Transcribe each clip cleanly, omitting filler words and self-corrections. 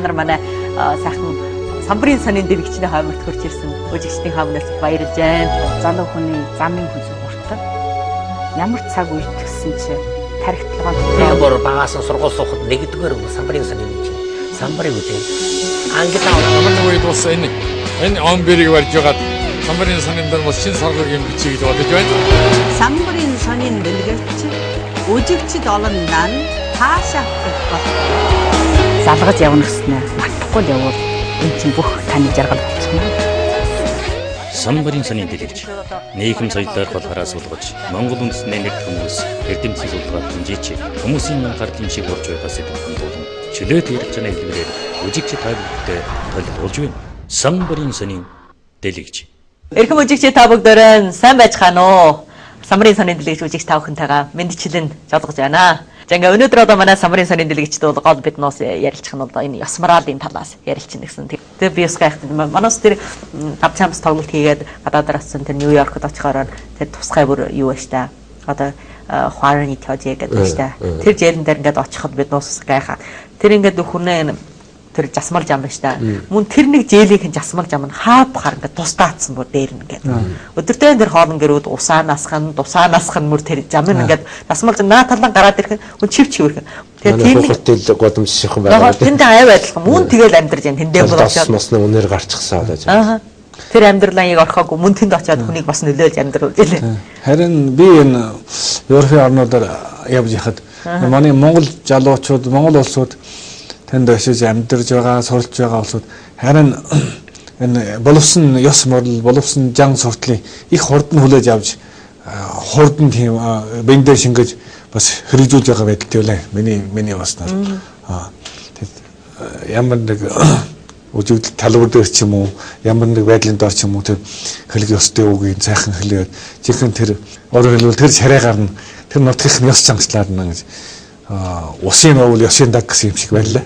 нар манай сайхан самбарын сонин дэлгэчний хойморт хурж ирсэн үжигчдийн хаамнаас баярлж байна. Залуу хүний замын хүзүү уртаг. Ямар цаг үед гисэн чи тархитлагаа нэг бор багаас сургууль суухад нэгдүгээр самбарын сонин юм чи. Самбарын үжиг. Ангилаа ямар үед бас энэ онбэрийг барьж байгаа самбарын сонин дээр бас шинэ саргыг юм бичиж гэж бодож байна. Самбарын сонин дэлгэч үжигчд олондоо таашаах бол залгаж явна гэснээр мартахгүй л явуул энэ чинь бүх таны жаргал болчихно. Самбарын сонин дэлгэч нийгэм соёлоор болохоор суулгаж Монгол үндэстний нэг хүмүүс эрдэмтний судалгааг хэмжээч хүмүүсийн гардын шиг болж байгаас хандуулан чөлөөт ярих чанаа хэлбэрээр үжигч тайлбартай тайлбарлаж байна. Самбарын сонин дэлгэч. Эрхэм үжигч та бүгдээрээ сайн байцгаана уу? Самбарын сонин дэлгэч үжигч та бүхэнтэйгээ мэндчлэн жолгож байна. За ингээ өнөөдөр одоо манай самбарын сонин дэлгэчд бол гол бид нуус ярилцах нь одоо энэ ёс моралын талаас ярилцсан гэсэн. Тэгээ би бас гайхдаг. Манайс тэр 5 чамс тоглолт хийгээд гадаадаас тэр Нью-Йоркд очихоор тэр тусгай бүр юу байж та. Одоо хуарны тожиг гэдэг байж та. Тэр жирэн дээр ингээд очиход бид нуус гайхаа. Тэр ингээд хүнээ тэр жасмал жам байж та. Мөн тэр нэг жээлийнхэн жасмал жам нь хаа бахаар ингээд тусдаацсан бүр дээр ингээд. Өдөртөө тэр хоолн гэрүүд усаа насах нь мөр тэр жам нь ингээд жасмал наа талан гараад ирэх хүн чивч хөрх. Тэгээ тийм хөтөл годомж шихэн байгаа. Тэндээ аяа байдалхан мөн тэгэл амьдарч байна. Тэндээ бол очиод мосны үнээр гарчихсан одоо. Аа. Тэр амьдралаа яг орхоогүй мөн тэнд очиод хүнийг бас нөлөөлж амьдрал гэлээ. Харин би энэ Европын орнуудаар явж яхад манай Монгол залуучууд, Монгол улсууд тэнд очиж амьдарч байгаа, суралж байгаа улсууд харин энэ боловсон ёс морал, боловсон жан суртлын их хурдан хүлээж авч хурдан тийм бэндэ шингэж бас хэрэгжүүлж байгаа байдалтай үлээ. Миний бас нар. Ямар нэг үжигдэл талбар дээр ч юм уу, ямар нэг байдлын дор ч юм уу тэр хэлэх ёстой үгийг сайхан хэлээд жинхэнэ тэр өөрөөр хэлбэл тэр шараа гарна. Тэр нутгийн ёс чангалаар нэ гэж усын овл ёсын даг гэсэн юм шиг байлаа.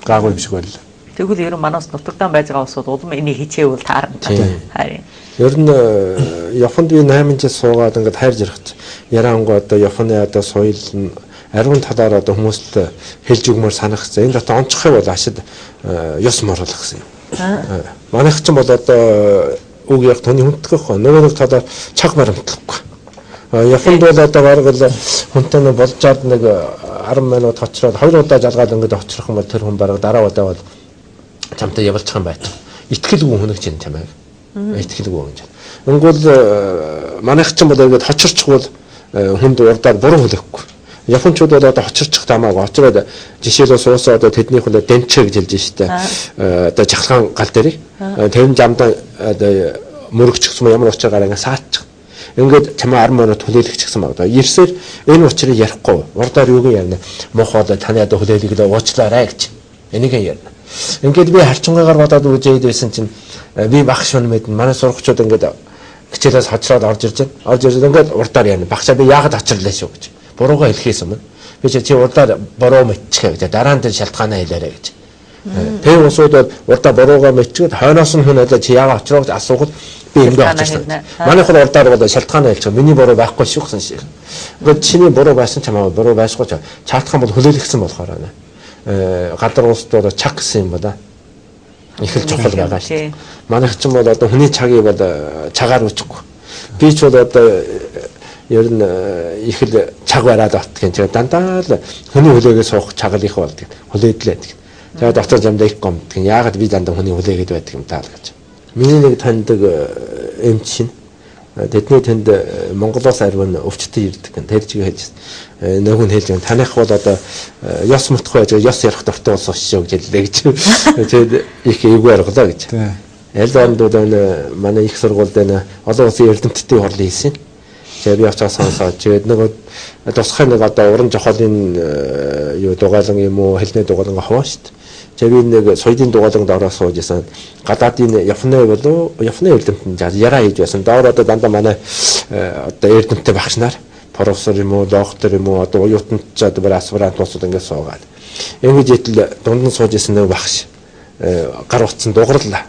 Гаагүй юм шиг байлаа. Тэгвэл ер нь манаас нутагтаа байж байгаа улсууд улам энийг хичээвэл таарна. Харин ер нь Японд би 8 жил суугаад ингээд хайрж ирэх. Ярангу одоо Японы одоо соёл нь ариун талаар одоо хүмүүст хэлж өгмөр санагцсан. Энэ дотор онцгой бол ашид ёс морол гэсэн юм. Манайх ч бол одоо үг яг таны хүндтгэх нөгөө нэг талаар чаг баримтлахгүй. Японд бол одоо бараг л хүнтэй нэг болжаад нэг 10 минут очроод 2 удаа жалгаад ингээд очрох юм бол тэр хүн бараг дараа удаа бол чамтай явуулчих юм байна. Итгэлгүй хүнэгч юм чамайг. Итгэлгүй юм чинь. Өнгөл манайх ч бол ингээд хочирчгүй хүнд урдаар буруу хүлээхгүй. Япончууд бол одоо хочирчих тамаагүй. Очроод жишээлбэл суусаа одоо тэднийх нь дэнчэ гэж хэлж штэ. Одоо жахлахаан гал дээрээ. Тэр замдаа одоо мөрөгч гэсэн ямар учиргаар ингээд саачих. Ингээд чамаа 10 минут хүлээлгэх гэсэн баг. Ирсээр энэ учрыг ярихгүй. Урдаар юуг ярина. Мохоо таны одоо хүлээлгэлээ уучлаарай гэж. Энийг ярина. Ингээд би харчингаагаар бодоод үзээд байсан чинь би багш хүн мэд манай сурагчид ингээд хичээлээс хожроод орж ирж байна. Орж ирээд ингээд урдаар ярина. Багшаа би яагаад очрлаа шүү гэж. Буруугаа хэлхээс өмнө би чи урдаар буруу мэдчихэ гэж дараа нь шалтгаанаа хэлээрэй гэж. Тэр усууд урдаа буруугаа мэдчихээд хойноос нь хүн одоо чи яагаад очроо гэж асуухад би ингээд очирсан. Манай хөл урдаар бол шалтгаанаа хэлчих. Миний буруу байхгүй шүү гэсэн шиг. Ингээд чиний буруу байсан чамаа буруу байсгүй чаатах юм бол хүлээлгэсэн болохоор байна. Гадар улсд бол чаг гэсэн юм байна. Их л чухал байгаа шүү. Манайх ч юм бол одоо хүний цагийг бол цагаар үчихгүй. Би ч бол одоо ер нь их л цаг бараад автгэн чи дандаа л хүний хүлээгээ суух чаглал их болдог. Хүлээдлээ гэх. Тэгээд дотор замдаа их гомддог. Яагаад би дандаа хүний хүлээгээд байдаг юм таа л гэж. Миний нэг таньдаг эмч шин тэдний тэнд Монголоос арван өвчтөй ирдэг. Тэр чигээ хэлж нэг хүн хэлж байна. Таних бол одоо ёс мутах байж ёс ярих дуртай болсон шүү гэж хэллээ гэж. Тэгээд их эвгүй аргалаа гэж. Аль орнууд манай их сургуульд олон улсын эрдэмтдийн хурлын хийсэн. Тэгээд би очиж сонсоод тэгээд нэг тусгай нэг одоо уран зохиолын юу дугаалan юм уу хэлний дугаалan хаваа шүү дээ. Тэгээд би нэг соёлын дугааланд ороод сууж исэн. Гадаадын Японы болов Японы эрдэмтэн яраа хийж байсан. Доор одоо дандаа манай одоо эрдэмтэн багш нар профессор юм уу, доктор юм уу, одоо оюутанд ч одоо бүр аспирант болоод ингээд суугаад. Ингэж итэл дунд нь сууж исэн нэг багш гар утсан дугарлаа.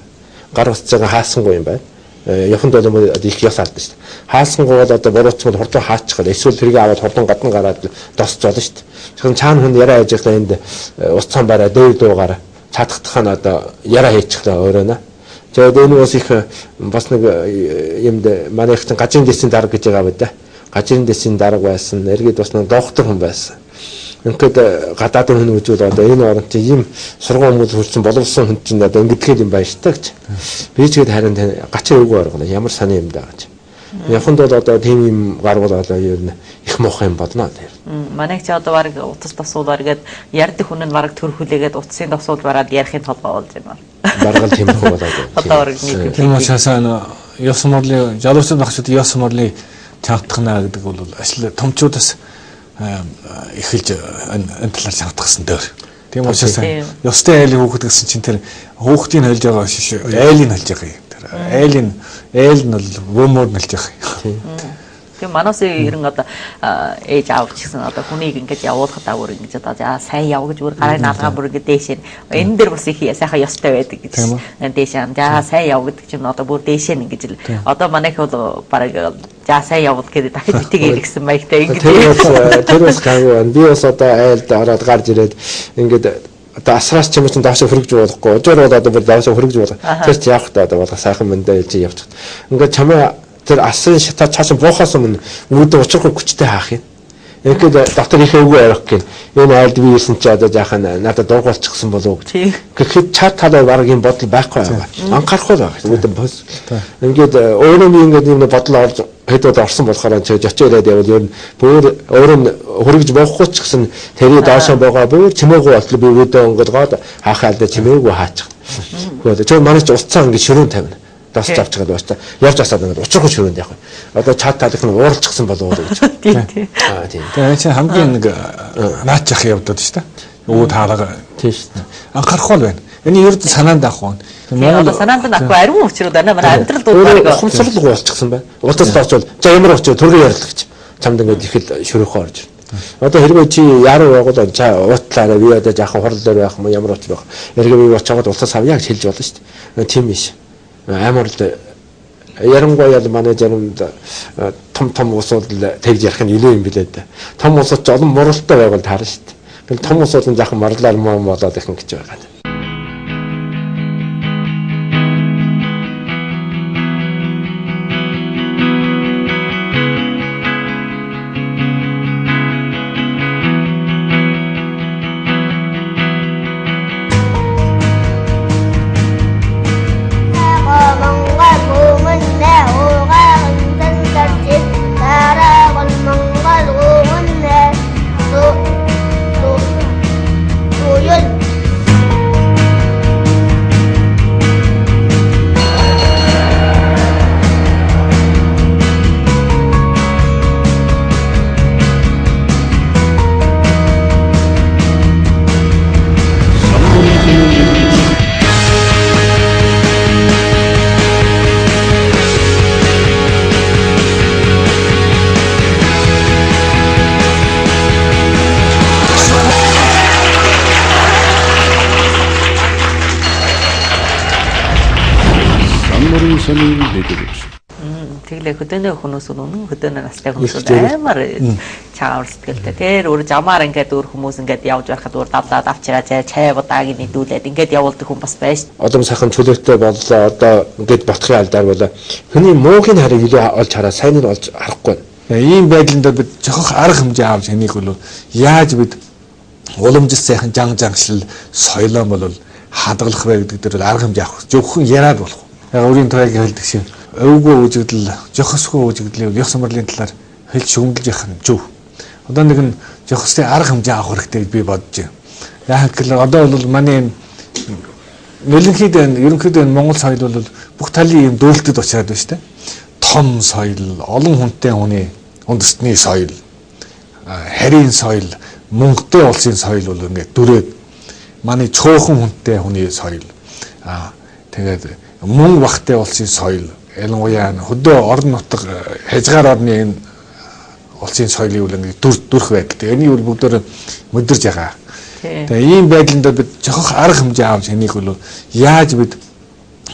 Гар утсаага хаасангүй юм байна. Японд бол их яс алдсан шүү дээ. Хаасангүй бол одоо буруутсан хурдан хаачихад эсвэл тэрийг аваад хурдан гадна гараад досч болно шүү дээ. Тэгэхээр цаана хүн яриа хийж байхдаа энд ус цан бараа дээр дуугаараа чадахтах нь одоо яраа хийчихлээ өөрөөнө. Тэгээд энэ бас их бас нэг юмд манайх чинь гажирын дэсийн дарга гэж байгаа байдаг. Гажирын дэсийн дарга байсан. Эргээд бас нэг доктор хүн байсан. Ингээд гадаадын хүн үзвэл одоо энэ оронд чинь ийм сургууль хүмүүс хүрсэн боловсон хүн чинь одоо ингэдэг юм байна шүү дээ гэж. Би ч гээд харин гачир үгүй оргоно. Ямар сони юм даа гэж. Яханд бол одоо тийм юм гарвал одоо юу нэ их муухай юм болно тэр. Манайх ч одоо баг утас тосуулаар гээд ярддаг хүн нь баг төрхүүлээгээд утасын тосуул бараад ярихын толгой болж байна. Баргал тийм их болоод. Одоо баг нэг тийм учраас ёс сурлын залуучууд багчууд ёс сурлын чангатгана гэдэг бол ажил томчуудаас эхэлж энэ талаар чангатгсан дээр. Тийм учраас ёстой айлын хүүхэд гэсэн чинь тэр хүүхдийн хэлж байгаа шиш айлын хэлж байгаа юм. Айл нь бол вөмөр нэлж байгаа юм. Тэгээ манаас ерэн одоо ээж аав ч гэсэн одоо хүнийг ингэж явуулахад аваар ингэж одоо за сайн яв гэж бүр гараа наалгаа бүр ингэ дээш энэ дээр бас их сайхан ёстой байдаг гэж дээш за сайн яв гэдэг чинь одоо бүр дээш ингэж л одоо манайх бол баг за сайн явуул гэдэг дахиж битгий иргсэн маягтай ингэж тэр бас гайгүй би бас одоо айлд ороод гарч ирээд ингэж одоо асраас ч юм чинь доошо хөргөж болохгүй. Өдөр бол одоо бүр доошо хөргөж болох. Тэр ч явах та одоо сайхан мэндэ ээж явчих. Ингээд чамаа тэр асан шатаа цааш буухаас өмнө үүдээ учрах хүчтэй хаах юм. Ингээд доктор ихээ үгүй арих гин. Энэ айлд би ирсэн чи одоо жаахан надад дуугарчихсан болов уу гэж. Гэхэд чад талаа баг юм бодол байхгүй байгаа. Анхаарахгүй байгаа. Үүдээ бос. Ингээд өөрөө би ингээд юм бодол орж хэдүүд орсон болохоор ч очиораад явал ер нь бүр өөрөө хөргөж боохгүй ч гэсэн тэрий доошоо байгаа бүр чимээгүй болтол би үүдээ өнгөд гоод хаахаа алдаа чимээгүй хаачих. Гэхдээ тэр манай ч уцаа ингэ ширүүн тавина. Дас авч байгаа байна. Явж асаад ингэ учрах ширүүнд явах. Одоо чат талынх нь ууралчихсан болов уу гэж. Тийм. Тийм. Тэгээ чи хамгийн нэг наачах явдаад шүү дээ. Үүд хаараа. Тийм шүү дээ. Анхаарахгүй байна. Энэ ерд санаанд авах нь. Одоо санаанд нь авахгүй ариун өчрүүд байна. Манай амьдрал дуугарыг хумсрал болчихсон байна. Утас тоочвол за ямар очив төрийн ярилгач. Чамд ингэ ихэл шөрөөхөө орж. Одоо хэрвээ чи яруу явгал за уутлаараа би одоо жаахан хурал дээр байх юм ямар оч байх. Эргээ би очоод утас авъя гэж хэлж болно шүү дээ. Тийм биш. Амар л ярангуй ял манай заримд том усууд тэгж ярих нь илүү юм билээ дээ. Том усууд ч олон муралтай байвал таарна шүү дээ. Том усууд нь жаахан марлаар мөн болоод их юм гэж байгаа. Тэглээ хөдөөнөө хүмүүс үнэн хөдөөнөө настай хүмүүс амар чаавар сэтгэлтэй. Тэр өөр жамаар ингээд өөр хүмүүс ингээд явж байхад өөр давлаад авчираа чай будааг нийдүүлээд ингээд явуулдаг хүн бас байж. Одоо сайхан чөлөөтэй боллоо. Одоо ингээд ботхын алдаар болоо. Хүний муугийн харийг илүү олж хараа, сайныг олж харахгүй. Ийм байдлаар бид жохох арга хэмжээ авч хэнийг бол яаж бид уламжлалт сайхан жангшил соёлоо бол хадгалах вэ гэдэг дээр арга хэмжээ авах. Зөвхөн яриад болох. Яг өөрийн тойг хэлдэг шиг өвгөө үжигдэл, жохосгүй үжигдэл ёс сурлын талаар хэлж шүмгэлж явах нь зөв. Одоо нэг нь жохосны арга хэмжээ авах хэрэгтэй би бодож байна. Яг л одоо бол манай ерөнхийдөө Монгол соёл бол бүх талын юм дөөлтөд очиад байна шүү дээ. Том соёл, олон хүнтэй хүний үндэстний соёл, харийн соёл, мөнгөтэй улсын соёл бол ингээд дүрээд манай цөөхөн хүнтэй хүний соёл. Тэгээд мөн бахтай улсын соёл, ялангуяа хөдөө орон нутаг хязгаар орны энэ улсын соёлын үл ингээд дүрх байдаг. Энийг бол бүгдөө мэдэрж байгаа. Тэгээ ийм байдлаар бид жохох арга хэмжээ авч хэнийг бол яаж бид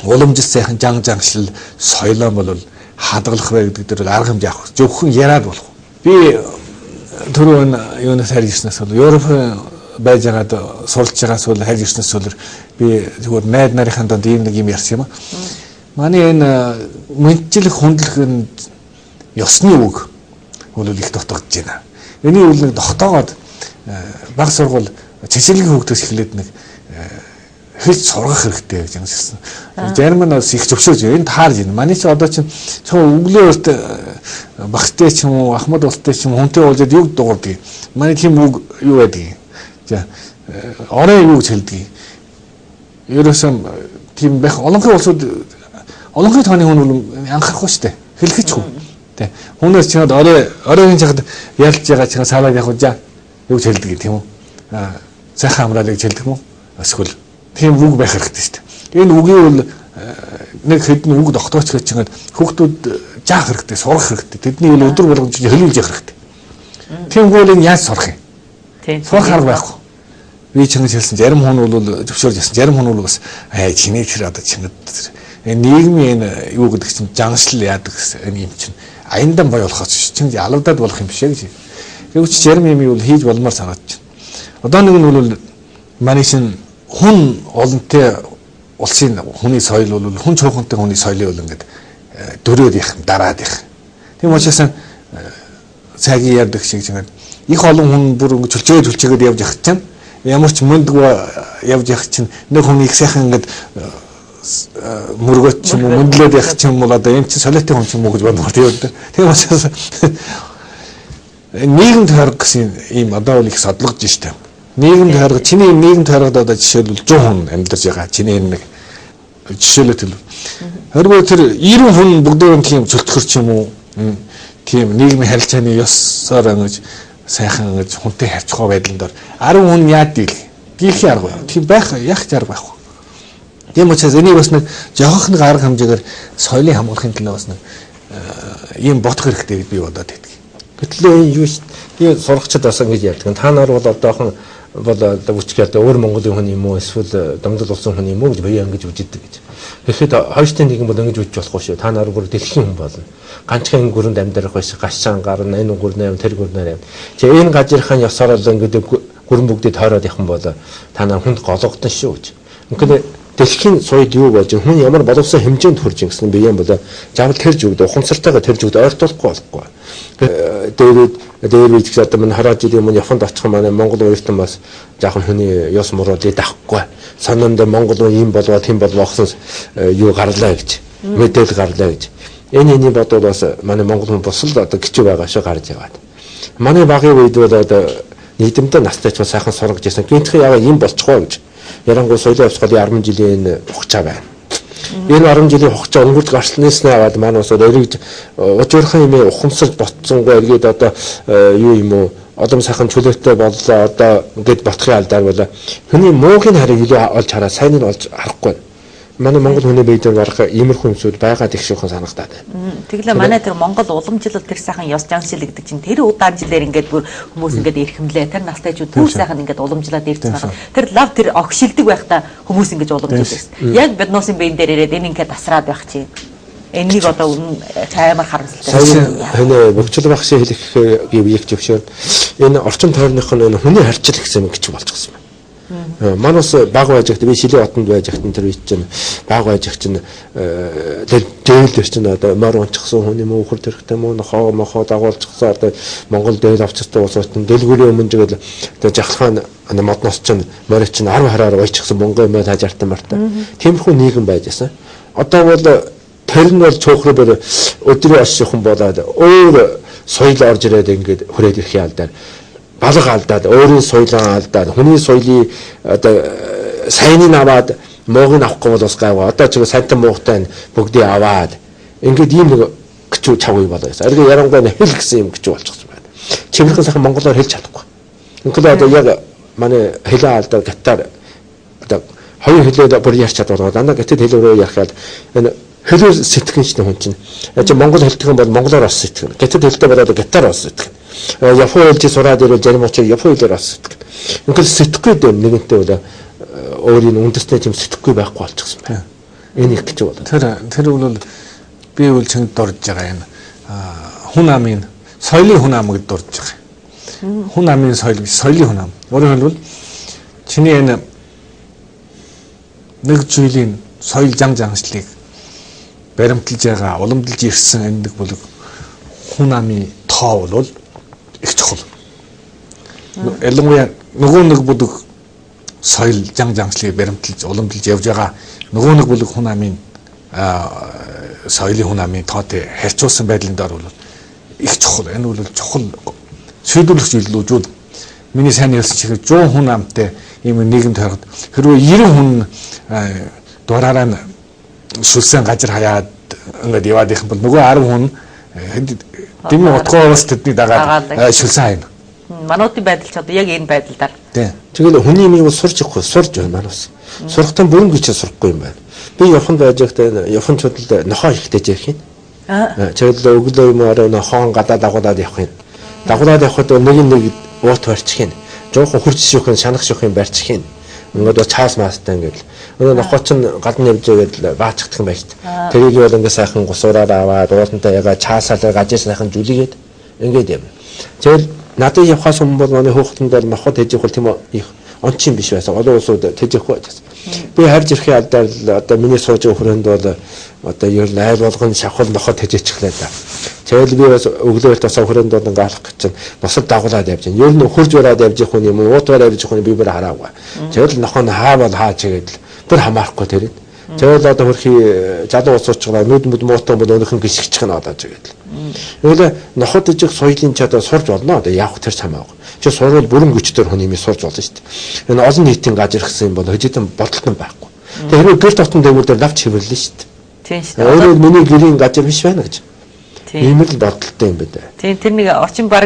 уламжлалт сайхан жангшил соёлоо бол хадгалах вэ гэдэг дээр арга хэмжээ авах. Зөвхөн яриад болох. Би түрүү юунаас харьяснаас бол Европын байж байгаад сурч байгаас бол хайр ирснээс бол би зүгээр найд нарынхаа донд ийм нэг юм ярьсан юм аа. Манай энэ мэдчилэх хүндлэх нь ёсны үг бол их дутагдж байна. Эний үл нэг тогтоогоод баг сургууль чиглэлийн хөгтөөс эхлээд нэг хэлж сургах хэрэгтэй гэж юмсан. Зарим нь бас их зөвшөөрж энэ таарж байна. Манай чи одоо чинь өглөө багштай ч юм уу Ахмад улстай ч юм хүнтэй уулзаад юг дуурдаг. Манай тийм үг юу байдаг. За орой юу гэж хэлдэг. Ерөөсөө тийм байх олонхын улсууд олонхын тооны хүн бол анхаарахгүй шүү дээ. Хэлэхч хүн. Тэ. Хүнээс чад оройн чад ялж байгаа чинь сaalаад явах за юу гэж хэлдэг тийм үү? Сайхан амраад гэж хэлдэг юм уу? Эсвэл тийм үг байх хэрэгтэй шүү дээ. Энэ үгийн бол нэг хэдэн үг тогтооч гэж чигээд хүүхдүүд жаах хэрэгтэй, сурах хэрэгтэй. Тэдний бол өдөр болгон хэлүүлж явах хэрэгтэй. Тийм үг бол яаж сурах юм? Тийм. Сурах арга байхгүй. Би чиний хэлсэн зарим хүн бол зөвшөөрж ясан. Зарим хүн бол бас чиний тэр одоо чиний нийгмийн энэ юу гэдэг чинь жаншил яадаг энэ юм чинь аяндан бай болохоос чинь алавдаад болох юм биш ээ гэж. Гэвч зарим юм бол хийж болмоор санагдаж байна. Одоо нэг нь бол манай шин хүн олонтой улсын хүний соёл бол хүн чухалтай хүний соёлыг бол ингээд дөрөөд их дараад их. Тийм учраас цагийн ярьдаг шиг чинь их олон хүн бүр ингээд чөлчөөд явж явах чинь ямар ч мөндгөө явж явах чинь нэг хүн их сайхан ингээд мөргөт ч юм уу мөндлөөд явах ч юм бол одоо энэ чинь солиотой хүн ч юм уу гэж бодмоор тийм үү. Тийм учраас нийгэмд харах гэсэн ийм одоо бол их содлогдож штэ. Нийгэмд харах чиний нийгэмд харахад одоо жишээлбэл 100 хүн амьдарч байгаа. Чиний нэг жишээлбэл хэрвээ тэр 90 хүн бүгдөө тийм цөлтгөр ч юм уу тийм нийгмийн харилцааны ёсоор ингэж сайхан ингэж хүнтэй харьцах байдлаар 10 хүн яад дийлхийн арга байна. Тийм байх яг ч арга байхгүй. Тийм учраас энийг бас нэг жоохны арга хэмжээгээр соёлыг хамгаалахын төлөө бас нэг ийм бодох хэрэгтэй гэж би бодоод байдаг. Гэтэл энэ юу би сурагчид бас ингэж ярьдаг. Та нар бол одоохон бол бүчгээд өөр Монголын хүн юм уу эсвэл Дөнгөл улсын хүн юм уу гэж бие ингэж үжиддэг гэж. Тэгэхэд хойштын нэгэн бол ингэж үжиж болохгүй шүү. Та нар бүр дэлхийн хүн болно. Ганцхан гүрэнд амьдрах байсан гашчаан гарна энэ гүрнээ тэр гүрнээ. Чи энэ гажирхан ёсоор л ингэ гүрэн бүгдийг тойроод явах юм бол та нар хүнд гологдсон шүү гэж. Ингээд дэлхийн соёл юу болж хүн ямар боловсон хэмжээнд хүрж ингэсэн бие юм бол жавл тэрж өгдө ухамсартайгаар тэрж өгдө ойртуулахгүй болохгүй. Дээд гэж одоо манай хараад жилийн өмнө Японд очих юм манай Монгол ууртан бас жоохон хүний ёс муруулыг даахгүй. Санаанд Монгол руу ийм болоо тийм болоо гэсэн юу гарлаа гэж мэдээлэл гарлаа гэж. Энэ бодвол бас манай Монгол хүн бас л одоо гिचүү байгаа шиг гарч яваад. Манай багийн үед бол одоо нийгэмдээ настай ч сайхан сургаж ирсэн. Гинтхэн яагаад ийм болчихоо гэж. Ярангуй соёлын явцгааны 10 жилийн хугацаа байна. Энэ 10 жилийн хугацаа өнгөрч гарснаас аваад манай улсад эргэж уужрахын юм ухамсарч ботсонгүй эргээд одоо юу юм уу одом сайхан чөлөөтэй боллоо одоо ингээд ботхын алдар болоо. Хүний муугийн харийг илүү олж хараа сайныг олж харахгүй. Манай Монгол хүний бие дээр барах иймэрхүү юмсууд байгаад их шүүхэн санагдаад байна. Тэглээ манай тэр Монгол уламжлал тэр сайхан ёс жаншил гэдэг чинь тэр удаан жилээр ингээд бүр хүмүүс ингээд эрхэмлээ тэр настайчууд бүр сайхан ингээд уламжлаад ирсэн байна. Тэр лав тэр огшилдэг байхдаа хүмүүс ингээд уламжлуулсан. Яг биднуусын биен дээр ирээд энэ ингээд тасраад байх чинь. Энийг одоо амар харамсалтай. Энэ бөхчл багш хэлэх гэвийг зөвшөөр. Энэ орчин тойрных нь хүний харьцал гэсэн юм гэж болчихсон байна. Манус баг байж хат би Шилийн хотод байж хат тэр үе чинь баг байж хат чинь тэр дээл чинь одоо мор унчихсан хүн юм уу хөр төрхтэй мөн хоо мохоо дагуулчихсан одоо Монгол дээл авчирсан уусаас чинь дэлгүүрийн өмнө жигээл тэр жахлахын модноос чинь морь чинь 10 хараар уйчихсан Монгол юм таажартан марта. Тиймэрхүү нийгэм байжсэн. Одоо бол тэр нь бол цөөхрөөр өдрийн аш хүн болоод өөр соёл орж ирээд ингээд хүрээд ирэх ялдаар балга алдаад өөрийн соёлоо алдаад хүний соёлыг одоо сайныг аваад муугийг авахгүй бол бас гайваа. Одоо ч сайнтай муугтай бүгдийг аваад ингээд ийм нэг гिचүү чавгүй болоо. Ариг ярангуй хэл гэсэн юм гिचүү болчихсон байна. Чимэрхэн сайхан монголоор хэлж чадахгүй. Ингээд одоо яг манай хэлээ алдаад гатаар одоо хоёр хэлээд бүр ярьж чадвал дандаа гэтэд хэлөөрөө ярихад энэ хэлээр сэтгэн ч хүн чинь. Яг монгол хэлдэг юм бол монголоор бас сэтгэн. Гэтэд хэлдэг болоод гатаар бас сэтгэн. Япон хэлж сураад ирэл зарим учраас Япон хэлээр бас сэтгэн. Ингээд сэтгэхгүй дэм нэгэнтээ бол өөрийн үндэсний тийм сэтгэхгүй байхгүй болчихсон байна. Энэ их гэж болоо. Тэр бол би бол чинд дурж байгаа энэ хүн амын соёлын хүн ам гэж дурж байгаа. Хүн амын соёл биш соёлын хүн ам. Өөрөөр хэлбэл чиний энэ нэг зүйлийн соёл жанжаншлыг баримталж байгаа, уламжилж ирсэн энэ нэг бүлэг хүн амын тоо бол их чухал. Ялангуяа нөгөө нэг бүлэг соёл жанжаншлыг баримталж уламжилж явж байгаа нөгөө нэг бүлэг хүн амын соёлын хүн амын тоотой харьцуулсан байдлын дор бол их чухал. Энэ бол чухал шийдвэрлэх зүйл үү. Миний сайн ярьсан чигээр 100 хүн амтай ийм нийгэм тойрогт хэрвээ 90 хүн дуураараа нь сүлсэн газар хаяад ингээд яваад их бол нөгөө 10 хүн дэмий утгаараас тэдний дагаад сүлсэн хайна. Мануудын байдал ч одоо яг энэ байдалдаар. Тэгэл хүний юм бол сурч явахгүй, сурж байна манаас. Сурахтаа бүрэн гэж сурахгүй юм байна. Би явханд байж байхдаа явханчууд л нохоо ихтэй жирэх юм. Тэгэл өглөө юм орой нохоон гадаа дагуулад явах юм. Дагуулад явхад нэг уут барьчих юм. Жоохон хурц шүүхэн шанах шүүхэн барьчих юм. Ингээд чаас маастай ингээд. Өнөө нохоо ч гадна явж байгаад баачдаг юм байна шүү дээ. Тэрийг бол ингээд сайхан гусураар аваад уулантаа ягаа чаасаалаа гажиж сайхан зүлигээд ингээд юм. Тэгэл надад явхаас өмнө бол манай хүүхдэнд бол нохоо тэжих бол тийм их ончин биш байсан. Олон улсууд тэжихгүй байсан. Би харж ирэхээ алдаа одоо миний сууж байгаа хүрээнд бол одоо ер нь айл болгон шавхал нохоо тэжээчихлээ да. Тэгэл би бас өглөөлт бас хүрээнд бол ингээ алах гэж чинь босод дагуулад явж байна. Ер нь хурж ураад явж их хүн юм уу, уутгаар явж их хүн би бүр хараагүй. Тэгэл нохоо нь хаа бол хаа чигээд л бүр хамаарахгүй тэрийг. Тэгэл одоо хөрхий залуу уусуучгаа нүд муутай бол өнөхөн гიშгчих нь одоо чигээд л. Өглөө нохоо тэжих соёлын ч одоо сурж болно. Одоо явах тэр хамаагүй. Чи сурвал бүрэн хүчээр хүн юм сурж болно шүү дээ. Энэ олон нийтийн газар гэсэн юм бол хөдөлгөөн бодолтой байхгүй. Тэгээ хэрвээ гэр дотн дээгүүрээр лавч хэвэрлэн шүү дээ. Тийм шүү дээ. Өөрөө миний гэрийн газар биш байна гэж. Ийм л бодолтой юм байна. Тийм тэр нэг орчин баг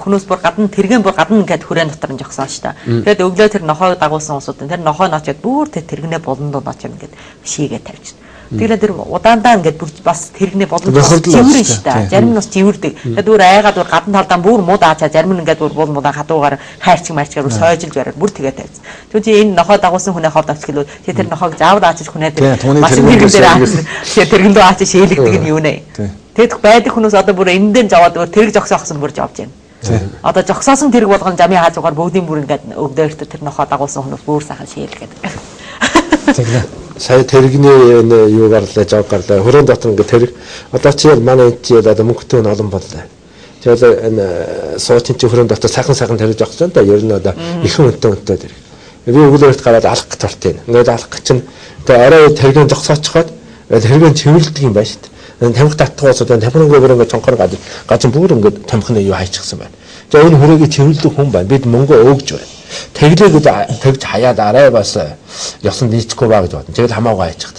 хүмүүс бүр гадна тэргэн бүр гадна ингээд хүрээн дотор нь жогсон шүү дээ. Тэгээд өглөө тэр нохойг дагуулсан усуудын тэр нохой ночоод бүр тэр тэргэнээ болондоо ночоод ингээд шийгээ тавьчихна. Тэгэлээ тэр удаандаа ингээд бүр бас тэргэнээ боломж живэрэн шүү дээ. Зарим нь бас живэрдэг. Тэгээд бүр айгаад бүр гадна талдаа бүр мууд аачаа зарим нь ингээд бүр муудаа хадуугаар хайрчиг марчгаар сойжилж бараад бүр тэгээ тавьсан. Тэгвэл чи энэ нохой дагуулсан хүнээ ховд авчихлоо. Тэр нохойг заавал аачиж хүнээ тэр машин тэргэн дээр аачиж тэргэндөө аачиж шээлэгдэг нь юу нэ. Тэгэд байдаг хүмүүс одоо бүр энэ дээр жаваад бүр тэрэг жогсоохсон бүр жавж байна. Одоо жогсоосон тэрэг болгон жамын хааж угаар бүгдийн бүр ингээд өгдөөрт тэр нохоо дагуулсан хүмүүс бүр сайхан шээлгээд. Тэглээ. Сая тэрэгний юу гарлаа, жав гарлаа. Хүрээнд дотор ингээд тэрэг одоо чи манай чи одоо мөнгөтэй олон боллоо. Тэгэл энэ суучин чи хүрээнд дотор сайхан тэрэг жогсон да ер нь одоо ихэн өнтэй тэрэг. Би өглөөрт гараад алах гэж тортын. Ингээд алах гэж чинь тэгээ арай тэрэгэн зогсоочхоод тэрэгэн чивэрлдэг юм байна шүү дээ. Тамхи татгаас одоо тамхингаа бүр ингээд цонхоор гажин бүр ингээд тамхины юу хайчихсан байна. Тэгээ энэ хүрээгээ чивэрлдэг хүн байна. Бид мөнгө өгж байна. Тэглээд тэгж хаяад арай бас ёсон нийцэхгүй ба гэж бодсон. Тэгэл хамаагүй хайчихд.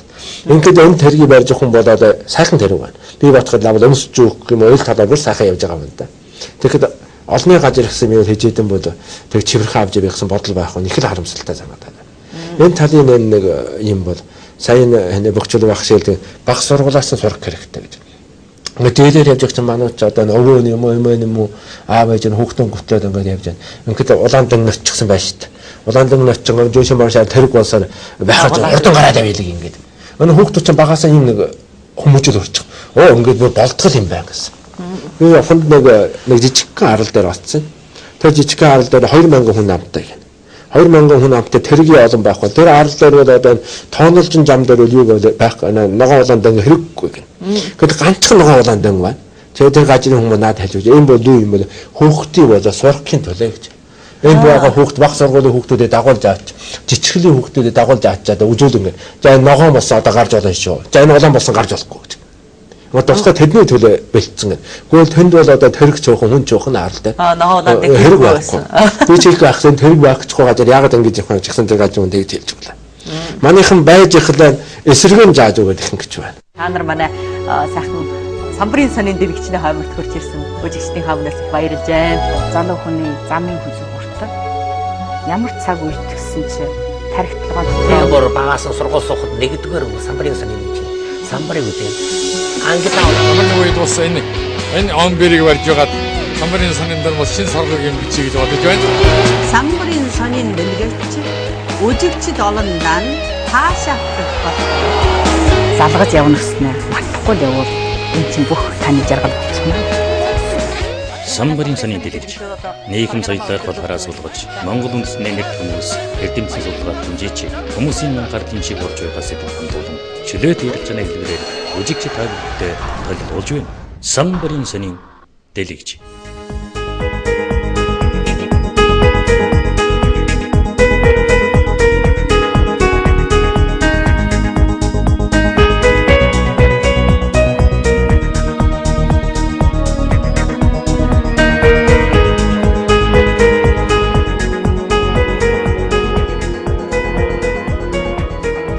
Ингээд энэ тэргийг барьж хүн болоод сайхан тэрэг байна. Би бодоход лав өмсөж өгөх юм ойл талаар бүр сайхан явж байгаа юм да. Тэгэхэд олонний газар ихсэн юм хэжээдэн бол тэг чивэрхэн авч явах бодол байх нь их л харамсалтай санагдаад байна. Энэ талын нэг юм бол сайн бөхчөл байх шиг баг сургуулаас нь сурах хэрэгтэй гэж. Ингээд дээлэр явж байгаа манайч одоо өвөө юм уу аав ээж нь хүүхдэн гүтлээд ингээд явж байна. Ингээд улаандан ноччихсан байж та. Улаандан ноччихсон жөөшин маршаа тэрэг болсоор байхаж урдан гараад авъя л ингээд. Манай хүүхдүүд ч багасаа юм нэг хүмүүжил урчих. Ингээд бүр болтгол юм байна гэсэн. Би явханд нэг жижигхэн арал дээр очсон. Тэр жижигхэн арал дээр 2000 хүн амтай гэнэ. 2000 хүн амтай тэргийн олон байх бол тэр арал дээр бол одоо тоонолжин зам дээр юу байх ногоон улаан дан хэрэггүй гэнэ. Гэтэл ганцхан ногоон улаан дан байна. Тэгээд тэр гажрын хүмүүс надад хэлж өгч энэ бол юу юм бэ? Хүүхдийн болоо сурахын төлөө гэж. Энэ байгаа хүүхд баг сургуулийн хүүхдүүдэд дагуулж авч жижигхэн хүүхдүүдэд дагуулж авчаад үжүүл ингэ. За энэ ногоон болсон одоо гарч болно шүү. За энэ улаан болсон гарч болохгүй гэж. Тусгай тэдний төлөө бэлдсэн. Гэхдээ тэнд бол одоо тэрэг чуухан хүн чуухан арал дээр. Ногоон тэрэг байсан. Би чих ахсан тэрэг байхгүй газар ягаад ингэж явах гэсэн тэр гажуун тэгж хэлж өглөө. Манайхан байж ихлээр эсэргэн зааж өгöd их гэж байна. Та нар манай сайхан самбарын сонин дэлгэчний хойморт хурж ирсэн үжигчдийн хаамнаас баярлж байна. Залуу хүний замын хүзүү уртаг. Ямар цаг үед тгсэн чи тархитлагаа бүр багаас сургууль суухад нэгдүгээр самбарын сонин юм чинь. Самбарын үдээ Хамгийн үед бас энэ он бэрийг барьж байгаад самбарын сонин дээр бас шинэ саргыг юм бичиж бодож байна. Самбарын сонин дэлгэрч үжигчд олондоо таашаах гэх бод. залгаж явна гэснээр мартахгүй л явуул энэ чинь бүх таны жаргал болчихно. Самбарын сонин дэлгэж нийгэм соёлоор болохоор суулгаж Монгол үндэсний нэг хүмүүс эрдэмтэн судалгааг хэмжээч хүмүүсийн гар тэмшиг болж байгаас хамтуулан чөлөөт ярих чанаа хэлбэрээр үжигч тайлбартай толилуулж байна. Самбарын сонин дэлгэж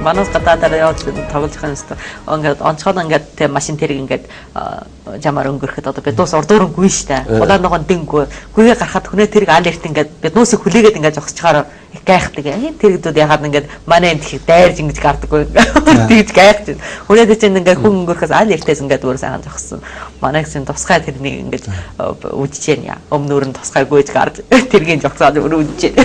манаас гадаадаар явж тоглож байгаа юм шүү дээ. Ингээд онцгой ингээд тийм машин тэрэг ингээд жамаар өнгөрөхөд одоо биднээс урдуургүй шүү дээ. Улаан ногоон дэнгүй. Гүйгээ гарахад хүнээ тэрэг аль эрт ингээд биднээс хүлээгээд ингээд зогсчихоор их гайхдаг. Тэрэгдүүд ягаад ингээд манай энэ их дайрж ингэж гардаггүй. Тэгж гайхаж байна. Хүнээд чинь ингээд хүн өнгөрөхөөс аль эртээс ингээд өөр сайхан зогссон. Манай гэсэн тусгай тэрнийг ингээд үдчихээн яа. Өмнөр нь тусгай гүйж гарч тэргийн зогсоод үрүүлжээ.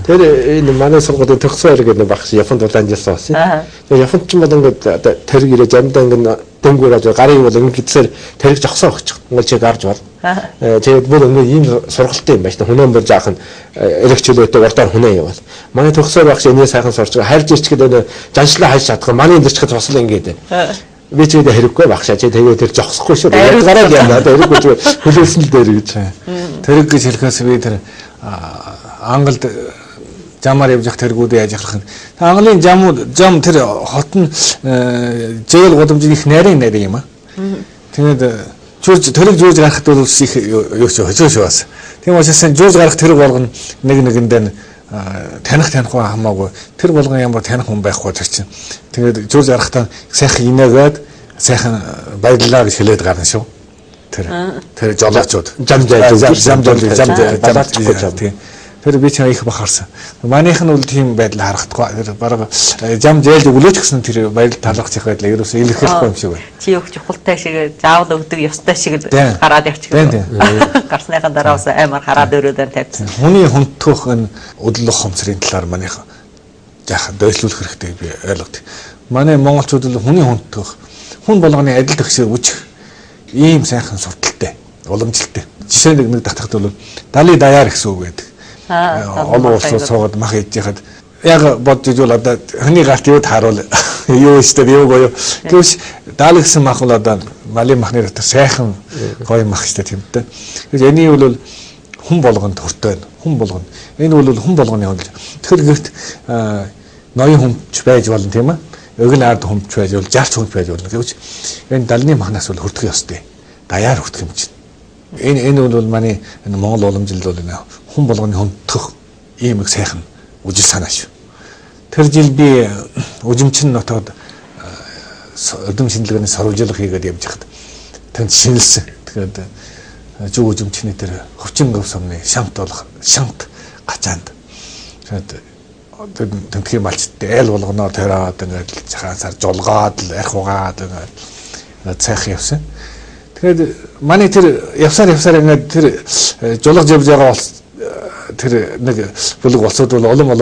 Тэр энэ манай сургуулийн төгсөөр гэдэг багш Японд улаанжсан байсан. Тэгээ Японд ч юм бол ингээд тэрэг ирээ замдаа ингээд дэнгүүр авч гарын бол ингээд гисээр тэрэг жогсоо өгч. Ингээд чи гарч бол. Тэгээд бүр ингээд ийм сургалт юм байна шүү дээ. Хүнэн бүр жаахан эрэгчлөөтэй урдаар хүнэн явал. Манай төгсөөр багш энэ сайхан сурч байгаа. Харж ирчгээд энэ жаншлаа хайж чадах. Манай энэ дэрчгэд тусал ингээд. Би ч гэдэг хэрэггүй багшаа чи тэгээд тэр жогсохгүй шүү. Гараад явна. Тэрэггүй хөлөөсөн л дээр гэж. Тэрэг гэж хэлэхээс би тэр Англид жамаар явж явах тэргүүд яаж явах юм. Англын жам тэр хот нь зээл гудамжийн их нарийн юм аа. Тэгээд тэрэг жуурж гарахд бол их юу ч хожоош бас. Тийм учраас жуурж гарах тэрэг болгоно нэгэндээ таних хамаагүй тэр болгон ямар таних хүн байхгүй тэр чинь. Тэгээд жуурж гарахтаа сайхан инээгээд сайхан баярлалаа гэж хэлээд гарна шүү. Тэр жолоочууд зам тэр би ч их бахарсан. Манийх нь бол тийм байдал харагдахгүй. Бараг зам зээлж өглөөч гэсэн тэр байдал талархах байдлаа ерөөсөө илэрхийлэхгүй юм шиг байна. Чи өг чухалтай шиг заавал өгдөг ёстой шиг гараад явчих. Гарсныхаа дараа бас амар хараад өрөөдөр тавьчихсан. Хүний хүндтөх энэ өдөл ухамсарын талаар манийх жаахан дойшлуулах хэрэгтэй би ойлгодог. Манай монголчууд бол хүний хүндтөх хүн болгоны адил төгсөөр үжих ийм сайхан сурталтай, уламжлалтай. Жишээ нэг татахад бол дали даяар гэсэн үг байдаг. Олон улсууд суугаад мах идэж яхад яг бодож ижүүл одоо хүний гарт юу тааруул юу өстэй юу гоё гэвч даал гэсэн мах бол одоо малын махны дотор сайхан гоё мах штэ тиймтэй. Тэгээс эний бол хүн болгонд төртэй байна. Хүн болгонд энэ бол хүн болгоны хөндлөж. Тэгэхээр гэрт ноён хүмч байж болно тийм ээ. Өгн ард хүмч байж бол 60 хүмч байж болно гэвч энэ далны махнаас бол хүртэх ёстой. Даяар хүртэх юм чинь. Энэ бол манай энэ Монгол уламжилд бол энэ хүн болгоны хүндтөх ийм их сайхан үжил санаа шүү. Тэр жил би үжимчин нотоод өдөм шинжилгээний сурвалжлага хийгээд явж хахад тэнд шинэлсэн. Тэгээд зүг үжимчний тэр хөвчин гов сумны шамт болох шамт гачаанд. Тэгээд тэмтгий малчтай айл болгоноор тэраад ингээд цахаасаар жулгаад л арх угаад ингээд цайх явсан. Тэгээд манай тэр явсаар ингээд тэр жулгаж явж байгаа бол тэр нэг бүлэг болцоод бол улам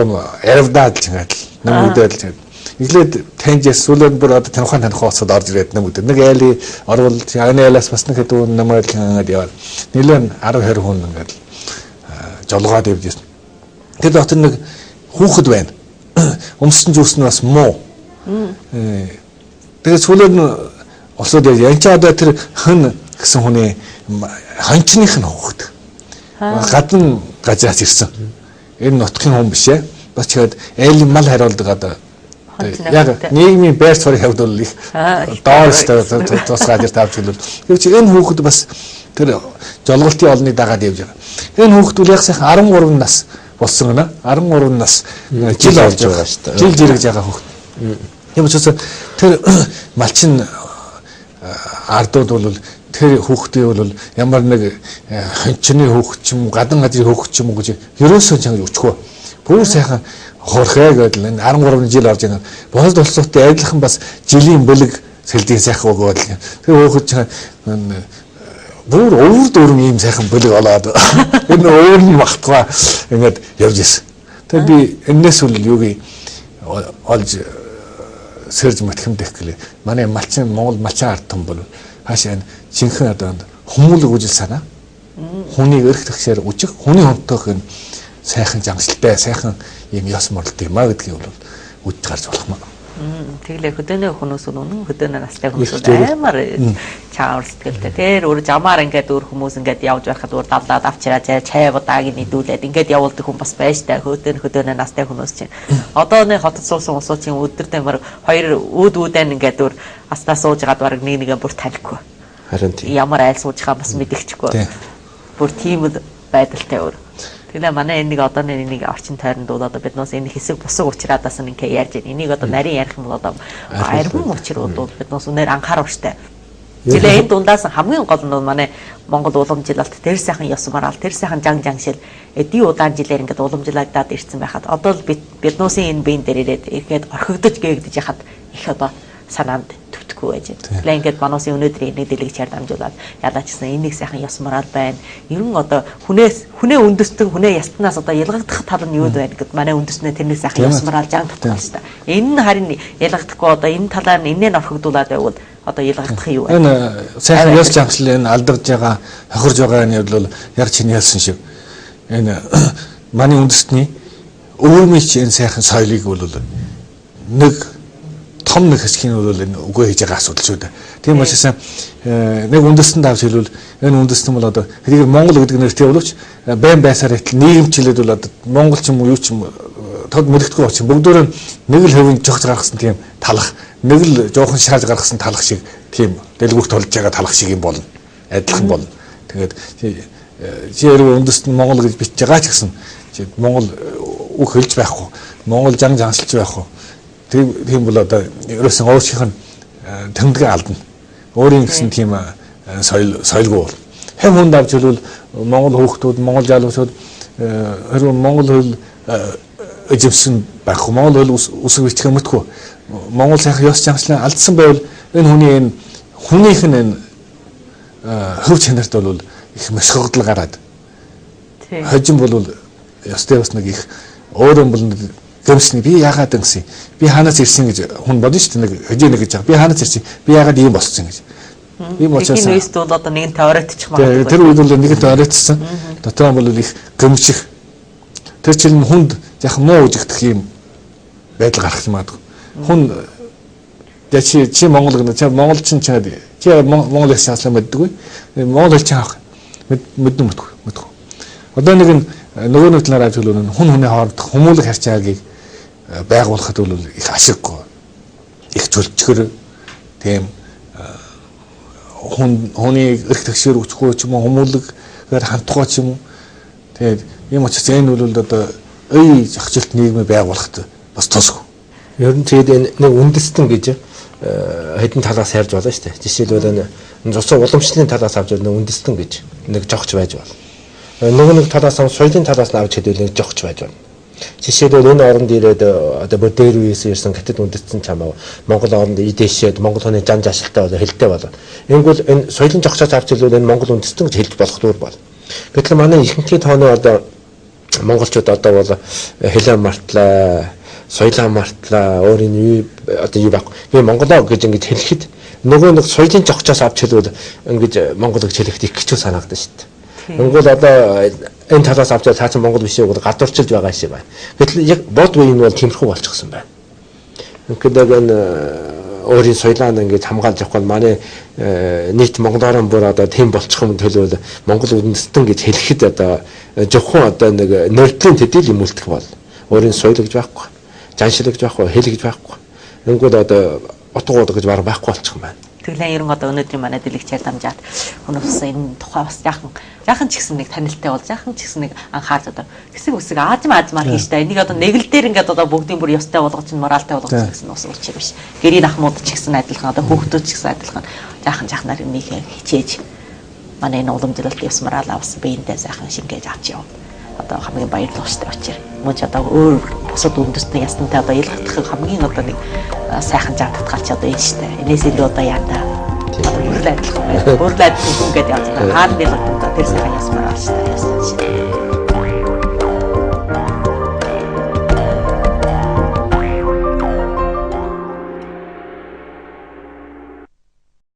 аравдаад л ингээд нэмүүдэл тэгээд эхлээд таньжээс сүлээд бүр одоо танихаа хоцоод орж ирээд нэмүүдэл нэг айлын орвол ягны айлаас бас нэг хэд үн намайг ингээд яваад нэлээд 10 20 хүн ингээд жолгоод явж ирсэн. Тэр дотор нэг хүүхэд байна. Өмсөн жүүс нь бас муу. Тэгээд сүлээд нь олсод яа ч одоо тэр хэн гэсэн хүний хончных нь хүүхэд. Гадна газраас ирсэн. Энэ нутгийн хүн биш ээ. Бас тэгээд айлын мал хариулдаг одоо яг нийгмийн байр суурь явдвал их доорс тус газар тавьж хэлвэл. Гэвч энэ хүүхэд бас тэр жолголтын олныг дагаад явж байгаа. Энэ хүүхэд үл яг сайхан 13 нас болсон гэнэ. 13 нас жил болж байгаа шүү дээ. Жил жиргэж байгаа хүүхэд. Юм ч гэсэн тэр малчин ардууд бол тэр хүүхдийн бол ямар нэг хончны хүүхд ч юм уу гадан газрын хүүхд ч юм уу гэж ерөөсөө чанга өчгөө. Бүр сайхан хорхоо гэдэл энэ 13 жил орж байгаа. Босд улсуудтай адилхан бас жилийн бэлэг сэлдийн сайхан өгөөд л. Тэр хүүхд ч бүр өвөр дөрөм ийм сайхан бэлэг олоод энэ өвөр нь багтгаа ингээд явж ирсэн. Тэгээд би энэс үл юуг олж сэрж матхимдэх гэлээ. Манай малчин Монгол малчин ард том бол хаашаа жинхэнэ одоо хүмүүлэг үжил санаа Хүнийг эрх тэгшээр үжих, хүний хонтойх энэ сайхан жангалтай, сайхан юм ёс морлт юм а гэдгийг бол үдж гарч болох маа. Тэглээ хөдөөний хүмүүс үнэн хөдөөний настай хүмүүс амар чаавар сэтгэлтэй. Тэр өөр жамаар ингээд өөр хүмүүс ингээд явж байхад өөр даллаад авчираа чай будааг нийдүүлээд ингээд явуулдаг хүн бас байж та хөдөөний настай хүмүүс чинь. Одоо нэг хотод суусан усуучин өдөр тэмэр хоёр үүдэн ингээд өөр аснаа сууж байгаад баг нэгэ бүр танихгүй. Харин тийм. Ямар айл сууж байгаа бас мэдэгчгүй. Бүр тийм байдалтай өөр. Тэгээ манай энийг одоо нэг орчин тойронд одоо биднээс энэ хэсэг бусаг уучраадаас ингээ ярьж байна. Энийг одоо нарийн ярих юм бол одоо аргун учрууд бол биднээс үнээр анхааруулжтай. Жилээ энэ дундаас хамгийн гол нь манай Монгол уламжлалт тэр сайхан ёс морал, тэр сайхан жангшил эдийн удаан жилээр ингээд уламжлагдаад ирсэн байхад одоо л биднээс энэ биен дээр ирээд ихэд орхигдож гээгдэж яхад их одоо санаанд төвтгөө байж байна. Тэгэхээр ингээд манаас өнөөдрийн нэг дэлгэцээр дамжуулаад ялаач гэсэн энийг сайхан ёс морал байна. Ерөн одоо хүнээ үндэстэн хүнээ ястнаас одоо ялгагдах тал нь юу вэ гэд манай үндэснээ тэрний сайхан ёс морал жанг татгал шүү дээ. Энэ нь харин ялгагдахгүй одоо энэ талаар нь инээ орхигдуулаад байвал одоо ялгагдах юу вэ? Энэ сайхан ёс жангал энэ алдарж байгаа хохирж байгаа нь бол яг чиний ялсан шиг энэ манай үндэстний өвөрмөч энэ сайхан соёлыг бол нэг том нэг хэсгийн бол энэ үгүй хийж байгаа асуудал шүү дээ. Тийм учраас нэг үндэстэнд авч хэлвэл энэ үндэстэн бол одоо хэдийгээр Монгол гэдэг нэртэй боловч байн байсаар итэл нийгэмчлээд бол одоо Монгол ч юм уу юу ч юм тод мөрөгдгөө очих бүгдөө нэг л хувийн жогч гаргасан тийм талах, нэг л жоохон шааж гаргасан талах шиг тийм дэлгүүрт толж байгаа талах шиг юм болно. Адилхан болно. Тэгээд чи яруу үндэстэн Монгол гэж бичиж байгаа ч гэсэн чи Монгол үг хэлж байхгүй, Монгол жангалж байхгүй. Тийм бол одоо ерөөсөн өөрсдийнх нь тэмдэгэ алдна. Өөрийн гэсэн тийм соёлгүй бол. Хэм хүнд авч хэлвэл Монгол хүүхдүүд, Монгол залуучууд хэрвээ Монгол хэл эзэмсэн байхгүй, Монгол хэл үсэг бичих юмтгүй. Монгол сайхан ёс жаншлаа алдсан байвал энэ хүнийх нь энэ хөв чанарт бол их мосгогдол гараад. Хожим бол ёстой бас нэг их өөрөө бол гэмсний би яагаад ингэсэн би хаанаас ирсэн гэж хүн бодно шүү дээ нэг хожоо нэг гэж байгаа би хаанаас ирсэн би яагаад ийм болсон гэж ийм учраас энэ үест бол одоо нэгэн теоретич магадгүй тэр үед бол нэгэн теоретичсан дотоо бол их гэмших тэр чинь хүнд яг муу үжигдэх ийм байдал гарах юм аа хүн чи Монгол гэнэ чи монголчин чи Монгол хэлж шааслаа мэддэггүй Монгол хэлж авах мэднэ мэдгүй одоо нэг нөгөө нэг талаараа төлөвлөн хүн хүний хоорондох хүмүүлэг харьцаагийг байгуулахад бол их ашиггүй их чөлчгөр тийм хүний эрх тэгшээр өгчгүй ч юм уу хүмүүлэгээр хандхгүй ч юм уу тэгээд ийм учраас энэ бол одоо ой зохицолт нийгмийг байгуулахад бас тусгүй. Ер нь тэгээд нэг үндэстэн гэж хэдэн талаас ярьж болно шүү дээ. Жишээлбэл энэ цуцсан уламжлалын талаас авч нэг үндэстэн гэж нэг жогч байж болно. Нөгөө нэг талаас нь соёлын талаас нь авч хэдүүлээ жогч байж байна. Жишээлбэл энэ оронд ирээд одоо бүр дээр үеэс ирсэн хятад үндэстэн чамаа Монгол оронд идээшээд Монгол хүний жан жашилтай болоо хэлтэй болоо. Ингэвэл энэ соёлын жогчоос авч хэлвэл энэ Монгол үндэстэн гэж хэлж болох дуур бол. Гэтэл манай ихэнхний тооны одоо монголчууд одоо бол хэлээ мартлаа, соёлоо мартлаа, өөрийн одоо юу байхгүй. Би монголоо гэж ингэж хэлэхэд нөгөө нэг соёлын жогчоос авч хэлвэл ингэж монгол гэж хэлэхэд их хэцүү санагдаж шүү дээ. Монгол одоо энэ талаас авч цаасан Монгол биш үү гэдэг гадуурчилж байгаа шиг байна. Гэтэл яг бод үеийн бол тиймэрхүү болчихсон байна. Ингээд энэ өөрийн соёлоо ингээд хамгаалж явах бол манай нийт монголоор бүр одоо тийм болчих юм төлөвлөл Монгол үндэстэн гэж хэлэхэд одоо зөвхөн одоо нэг нэрдлийн төдийл юм үлдэх бол өөрийн соёл гэж байхгүй, жаншил гэж байхгүй, хэл гэж байхгүй. Ингээд одоо утгууд гэж байхгүй болчих юм байна. Тэглэн ерөн одоо өнөөдрийн манай дэлгэцээр дамжаад хүмүүс энэ тухай бас жаахан ч гэсэн нэг танилтай бол жаахан ч гэсэн нэг анхаарч одоо хэсэг үсэг аажмаар хийж та энийг одоо нэг л дээр ингээд одоо бүгдийн бүр ёстой болгож чинь моралтай болгож гэсэн ус учир биш. Гэрийн ахмууд ч гэсэн адилхан одоо хүүхдүүд ч гэсэн адилхан жахнаар энийг хичээж манай энэ уламжлалт ёс морал авсан биендээ сайхан шингээж авч яв. Одоо хамгийн баярлалтай учир. Мөн ч одоо өөр бусад үндэстэн ясантай одоо ялгагдах хамгийн одоо нэг сайхан жаа татгалч одоо энэ штэ. Энээс илүү одоо яанда. Өөрлөд адилхан. Өөрлөд адилхан гэдэг яаж байгаа. Хаан ялгагдсан тэр сайхан ёс морал штэ.